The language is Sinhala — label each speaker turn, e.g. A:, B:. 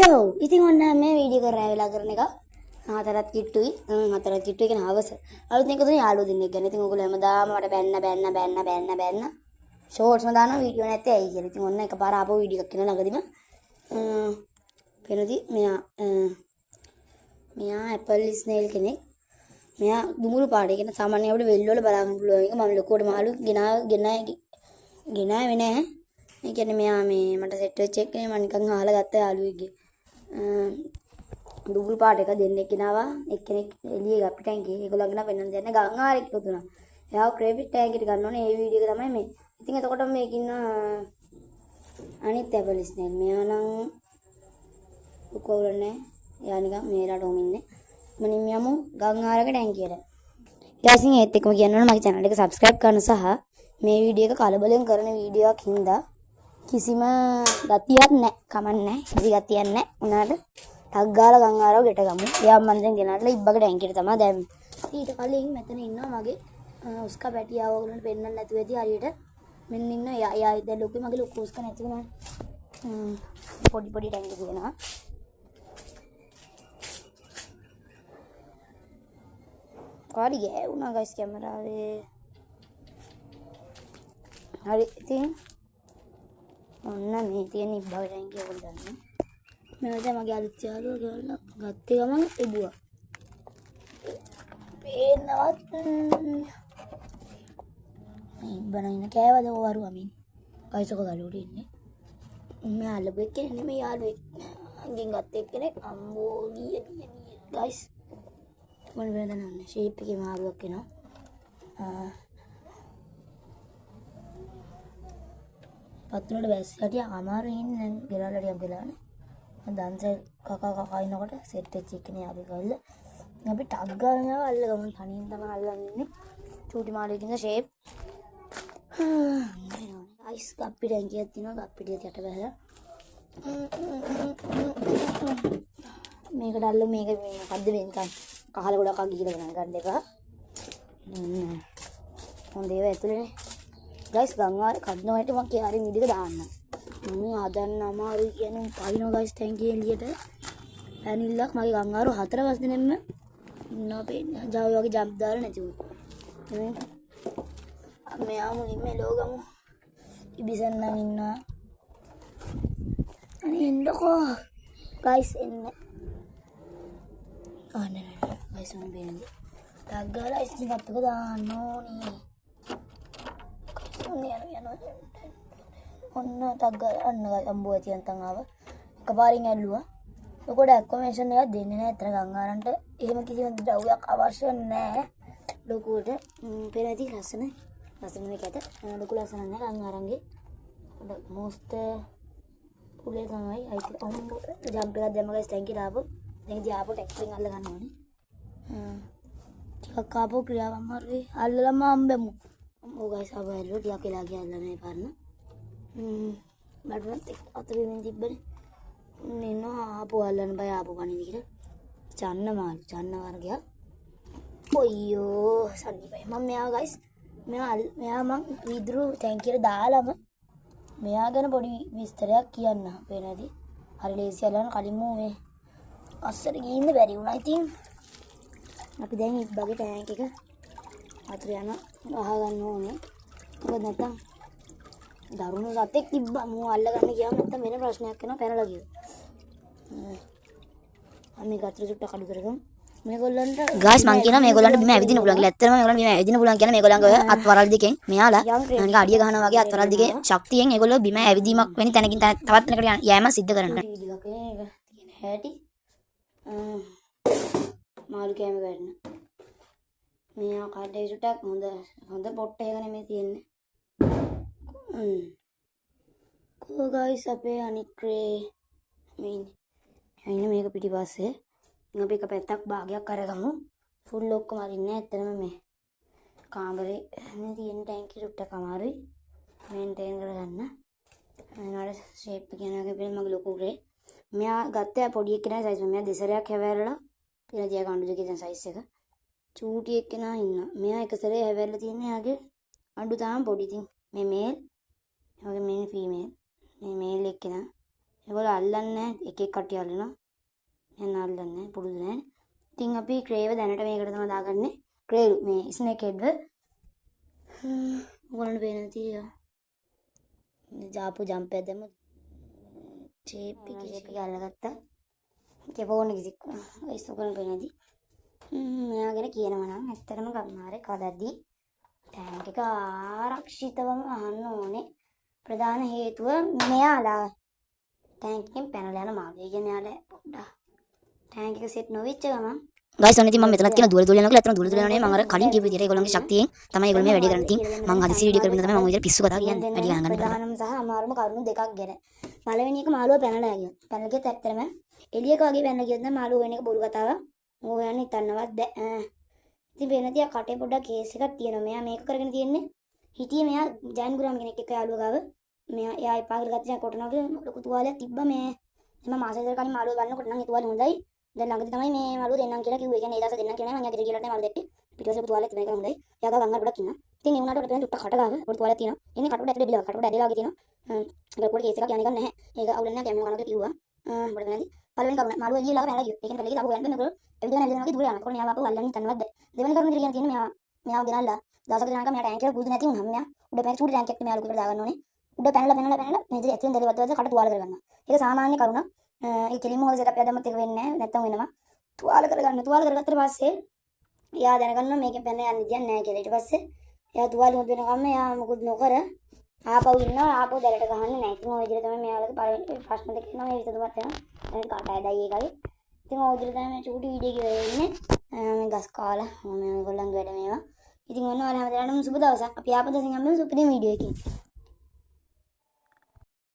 A: හලෝ ඉතින් ඔන්න මේ වීඩියෝ කරා වෙලා කරන එක හතරක් කිට්ටුයි හතරක් කිට්ටුයි කියන අවස අලුත් එක තුනේ යාළුවෝ දෙන්නෙක් ගැන ඉතින් ඔයගොල්ලෝ හැමදාම මට බැන්න ෂෝට්ස්ම දානවා වීඩියෝ නැත්තේ ඇයි කියලා ඉතින් ඔන්න එකපාර ආපහු වීඩියෝ එකක් කරන ළඟදිම පෙරදි මෙයා ඇපල් ස්නේල් කෙනෙක් මෙයා දුමුරු පාටේ කියන සාමාන්‍ය අපිට වෙල් වල බලාගන්න පුළුවන් එක මම ලොකුවට මාළු ගෙනාවේ නැහැ ඒ කියන්නේ මෙයා මේ මට සෙට් වෙච්ච එක නේ මම නිකන් අහලා ගත්ත යාළුවෙක්ගේ දුබුරු පාට එක දෙන්නෙක් ගෙනාවා එක්කෙනෙක් එළියේ අපිටන් ගියේ ඒගොල්ලන්ගෙන වෙනන් දෙන්න ගංගාරෙක් තුතුණා එයාව ක්‍රේවිට් ටැග්ගිට ගන්න ඕනේ ඒ වීඩියෝ එක තමයි මේ ඉතින් එතකොට මේක ඉන්න අනිත් ඇපල් ස්නේල් මෙයා නම් උකෝරන්නේ එයා නිකන් මේලාට ඔම ඉන්නේ මනින් යමු ගංගාරක ටැංකියට ඊට ඒත් එක්කම කියන්න ඕනේ මගේ channel එක subscribe කරන්න සහ මේ වීඩියෝ එක කලබලෙන් කරන වීඩියෝ එකක් හින්දා කිසිම ගතියක් නැහැ කමක් නැහැ කිසි ගතියක් නැහැ උනාට ටක් ගාලා ගංගාරව ගෙට ගමු එයා මන් දැන් ගෙනාටලා ඉබ්බක ටැංකියට තමයි දැම්මේ ඊට කලින් මෙතන ඉන්නවා මගේ උස්කා පැටියා ඕගොල්ලන්ට පෙන්නන්න නැතුව ඇති හරියට මෙන්න ඉන්න එයා දැන් ලොකු මගේ ලොකු උස්කා නැති වුණා පොඩි ටැංකිය තියෙනවා කාරි ගෑවුණා ගයිස් කැමරාවේ හරි ඉතින් ඔන්න මේ තියෙන ඉබ්බක ටැංකිය ඔයගොල්ලෝ දන්නේ මේක මගේ අලුත් යාළුවා කියලා ගත්තේ ගමන් එබුවා පේනවත් ඉබ්බන ඉන්න කෑවද වරු අමින් කයිසක ගලුවට ඉන්නේ මේ අලබෙක් කියන්නේ මේ යාළුවෙක් අංගෙන් ගත්ත එක්කෙනෙක් අම්බෝ ගිය ගයිස් මම වෙනදන්නේ ෂේප් එකේ මාරුවක් එනවා පත්තුනට වැස් හැටිය අමාරුයි ඉන්නේ දැන් ගෙරාලා ටිකක් වෙලානේ දන්සල් කකා ඉනකොට සෙට් වෙච්ච එකනේ යාළුවෙක් ගල්ල අපි ටග් ගාලා යනවා අල්ල ගමන් තනියෙන් තමයි අල්ලන්නේ චූටි මාළුවෙකින්ද ෂේප් අයිස් කප්පි ටැංකියක් තියෙනවා කප්පි ටික යට බහලා මේකට අල්ල මේක මොකද්ද වෙන්කන් කහල ගොඩක් අග කියලා ගන්න එක හොඳ ඒවා ඇතුලේනේ ගයිස් ගංගාරේ කඩන වලට මම කියාරින් විදිහට දාන්න මම ආදන්න අමාරුයි කියන්නේ පයින්නවා ගයිස් ටැංකිය එළියට ඇනිල්ලක් මගේ ගංගාරු 4 වස් දිනෙන්න ඉන්නවා පේන්නේ ජාව වගේ ජම්ප් දාලා නැති වුණා මෙයා මුලින්ම ලෝගමු ඉබිසන් නම් ඉන්නවා අනේ එන්නකෝ ගයිස් එන්න අනේ ගයිස් උන් බේන්නේ ටග් ගාලා ඉස්සින් අප්පක දාන්න ඕනේ ඔන්න ටග් ගාලා අන්න අම්බුව තියන්තන් ආව එකපාරින් ඇල්ලුවා ඔකට ඇක්කොමේෂන් එකක් දෙන්නේ නැහැ අතර ගංගාරන්ට එහෙම කිසිම ද්‍රව්‍යයක් අවශ්‍ය නැහැ ලොකුවට පෙරදී ලස්සන මේක ඇත ලොකු ලස්සන නැහැ ගංගාරන්ගේ මොස්ත පුලේ තමයි අයිති අම්බු ජම්ප් එකක් දැම්ම ගයිස් ටැංකියට ආපු දැන් ඉතින් ආපු ටැක්සියෙන් අල්ල ගන්න ඕනේ ටිකක් ආපු ක්‍රියාව අමාරුයි අල්ලලම අම්බෙමු ඔව් ගයිස් ආවලු ටිකක් වෙලා ගියා අල්ලන මේ පාරන මටත් අතරින් තිබ්බනේ නේනවා ආපු අල්ලන බය ආපු කණේ විදිහට චන්න වර්ගයක් ඔයියෝ සන්නි බය මම මෙයා ගයිස් මෙයා මං විදුරු ටැංකියට දාලාම මෙයා ගැන පොඩි විස්තරයක් කියන්න වෙනදී හරි ලේසි අල්ලන්න කලින්ම මේ අස්සට ගිහින් බැරි වුණා ඉතින් අපි දැන් ඉබ්බගේ ටැංක් එක අතර යන අහගන්න ඕනේ මොකද නැත්තම් දරුණු සතෙක් තිබ්බා මෝ අල්ල ගන්න ගියාම නැත්තම් වෙන ප්‍රශ්නයක් වෙනවා පැනලා ගියොත් අනේ ගත්‍ර චුට්ටක් අඩු කරගමු මේගොල්ලන්ට ගායිස් මං කියනවා මේගොල්ලන්ට බිම ඇවිදින්න පුළුවන් කියලා. ඇත්තටම මේගොල්ලන්ට බිම ඇවිදින්න පුළුවන් කියන මේගොල්ලන්ගේ ඔය අත්වරල් දෙකෙන් මෙයාලා නිකන් අඩිය ගහනවා වගේ අත්වරල් දෙකේ ශක්තියෙන් ඒගොල්ලෝ බිම ඇවිදීමක් වෙන තැනකින් තවත් තැනකට යෑම සිද්ධ කරනවා. තියෙන හැටි මාළු කෑම ගන්න. මෙයා කඩේ චුට්ටක් හොඳ පොට්ට එක නෙමෙයි තියෙන්නේ. කෝ ගායිස් අපේ අනික් ක්‍රේ අයින මේක පිටිපස්සේ අපි එක පැත්තක් භාගයක් අරගමු ෆුල් ඔක්කොම අරින්නේ ඇත්තටම මේ කාමරේ මේ තියෙන ටැංකිය චුට්ටක් අමාරුයි මේන්ටේන් කරගන්න මට ෂේප් එක යනවාගේ පේන මගේ ලොකු ග්‍රේ මෙයා ගත්තේ පොඩි එක්කෙනා සයිස් එක මෙයා දෙසරයක් හැවෑරලා තියෙන දියා කණ්ඩු දෙකේ තියෙන සයිස් එක චූටි එක්කෙනා ඉන්නවා මෙයා එක සැරේ හැවෑරලා තියෙන්නේ යාගේ අඬු තාම පොඩි ඉතින් මේ මේල් වගේ මේ ෆීමේල් මේ මේල් එක්කෙනා ඒගොල්ලෝ අල්ලන්නේ එක එක කට්ටිය අල්ලනවා. මම අල්ලන්නේ පුරුදු නැහැ. ඉතින් අපි ක්‍රේව දැනට මේකට තමයි දාගන්නේ. ක්‍රේව් මේ ස්නේක් හෙඩ් එක. ඔයගොල්ලන්ට පේනවා තියෙනවා. ජාපු ජම්ප් එකක් දැම්ම ෂේප් එක අල්ලගත්තා. ඒක ෆෝන් එක සික්කුණා. ඒස් ඔයගොල්ලන්ට පේනවාද? මෙයාගෙන කියනවා නම් ඇත්තටම ගම්මාරේ කදද්දී ටැංක් එක ආරක්ෂිතවම අහන්න ඕනේ. ප්‍රධාන හේතුව මෙයාලා ටැංක් එකෙන් පැනලා යන මාර්ගය. ඒ කියන්නේ මෙයාලා පොඩ්ඩක් ටැංක් එක සෙට් නොවෙච්ච ගමන් ගයිස් ඔන්න ඉතින් මම මෙතනත් කියන දුර දුර යනවා කියලා. ඇත්තටම දුර දුර යනවා නෙවෙයි. මම අර කලින් කියපු විදිහට ඒගොල්ලන්ගේ ශක්තියෙන් තමයි ඒගොල්ලෝ මේ වැඩේ කරන්නේ. ඉතින් මම හදිසි වීඩියෝ කරපින්න තමයි මම විදිහට පිස්සු කතා කියන්නේ. වැඩි ගණන් ගන්න. ප්‍රධානම සහ අමාරුම කරුණු දෙකක් ගැන. පළවෙනි එක මාළුවා පැනලා ගියා. පැනලා ගියත් ඇත්තටම එළියක වගේ පැනලා ගියොත් නම් මාළුවා වෙන එක බොරු කතාවක්. ඕක යන්නේ හිතන්නවත් බෑ. ඉතින් වෙනදී කටේ පොඩ්ඩක් කේස් එකක් තියෙනවා. මෙයා මේක කරගෙන තියෙන්නේ. හිටියේ මෙයා ජයන් ගුරාම් කෙනෙක් එක්ක යාළුවා ගාව. මෙයා එයා එපා කරලා ගත්ත කොටනගේ ලොකු තුවාලයක් තිබ්බා මේ. එම මාසෙ දෙකක් කලින් මාළුවා බලනකොට නම් ඒ තුවාලේ හොඳයි. දැන් ළඟදී තමයි මේ මාළුවා දෙන්නම් කියලා කිව්වේ. ඒ කියන්නේ ඒ දවස් දෙන්නම් කියලා මම යාගෙට කියලා තමයි මාළුවා දෙන්නේ. පිටිපස්සේ තුවාලයක් තිබෙන එක හොඳයි. එයා ගාව ගංගා ගොඩක් ඉන්නවා. ඉතින් ඒ වුණාට ඔතන ටුට්ටක් කට ගාව පොඩි තුවාලයක් තියෙනවා. ඉන්නේ කටුවට ඇතුලේ බිලා කටුවට ඇදලා වගේ තියෙනවා. ඒක පොඩි කේස් එකක් යන්නේ නැහැ. ඒක අවුලක් නැහැ කැමරා කනකට කිව්වා. මොකද වෙනදී පළවෙනි කරුණ මාළුවා එළිය ලාව පැනලා ගියා. ඒකෙන් පළවෙනි ලාව ගන්න නේද? එවිදෙන එළියන වගේ දුර යනවා. කොහොම මෙයා ආපහු අල්ලන්න හිතන්නවත් බෑ. දෙවෙනි කරුණ විදිහට කියන්නේ මෙයා ගෙනල්ලා දවසක දෙනකම් මෙයා ටැංක් එක පුරුදු නැති වුණාම මෙයා උඩ පැන චූටි ටැංක් එකක් මෙයා ලොකුට දාගන්න ඕනේ. උඩ පැනලා මේ ඉතින් ඇතුලෙන් දෙලවත් කට තුවාල කරගන්නවා. ඒක සාමාන්‍ය කරුණ. ඒ කෙලින්ම හොල් සෙටප් එක දැම්මත් ඒක වෙන්නේ නැහැ. නැත්තම් වෙනවා. තුවාල කරගන්න. තුවාල කරගත්තට පස්සේ එයා දැනගන්නවා මේකෙන් පැන යන්න දෙයක් නැහැ කියලා. ඊට පස්සේ එයා තුවාල හොද වෙනකම් එයා මොකුත් නොකර ආපහු ඉන්නවා. ආපහු දැලට ගහන්නේ නැහැ. ඉතින් ඔය විදිහට තමයි මෙයාලගේ පළවෙනි ප්‍රශ්න දෙක එනවා. මේ විසඳුමක් වෙනවා. දැන් කට ඇදයි ඒකගේ. ඉතින් ඔය විදිහට තමයි මේ චූටි වීඩියෝ එක වෙන්නේ. මේ ගස් කාලා මම ඔයගොල්ලන්ගේ වැඩ මේවා. ඉතින් ඔන්න ඔයාලා හැමදේටම සුබ දවසක්. අපි ආපහු දැන් යමු සුපිරි වීඩියෝ එකකින්.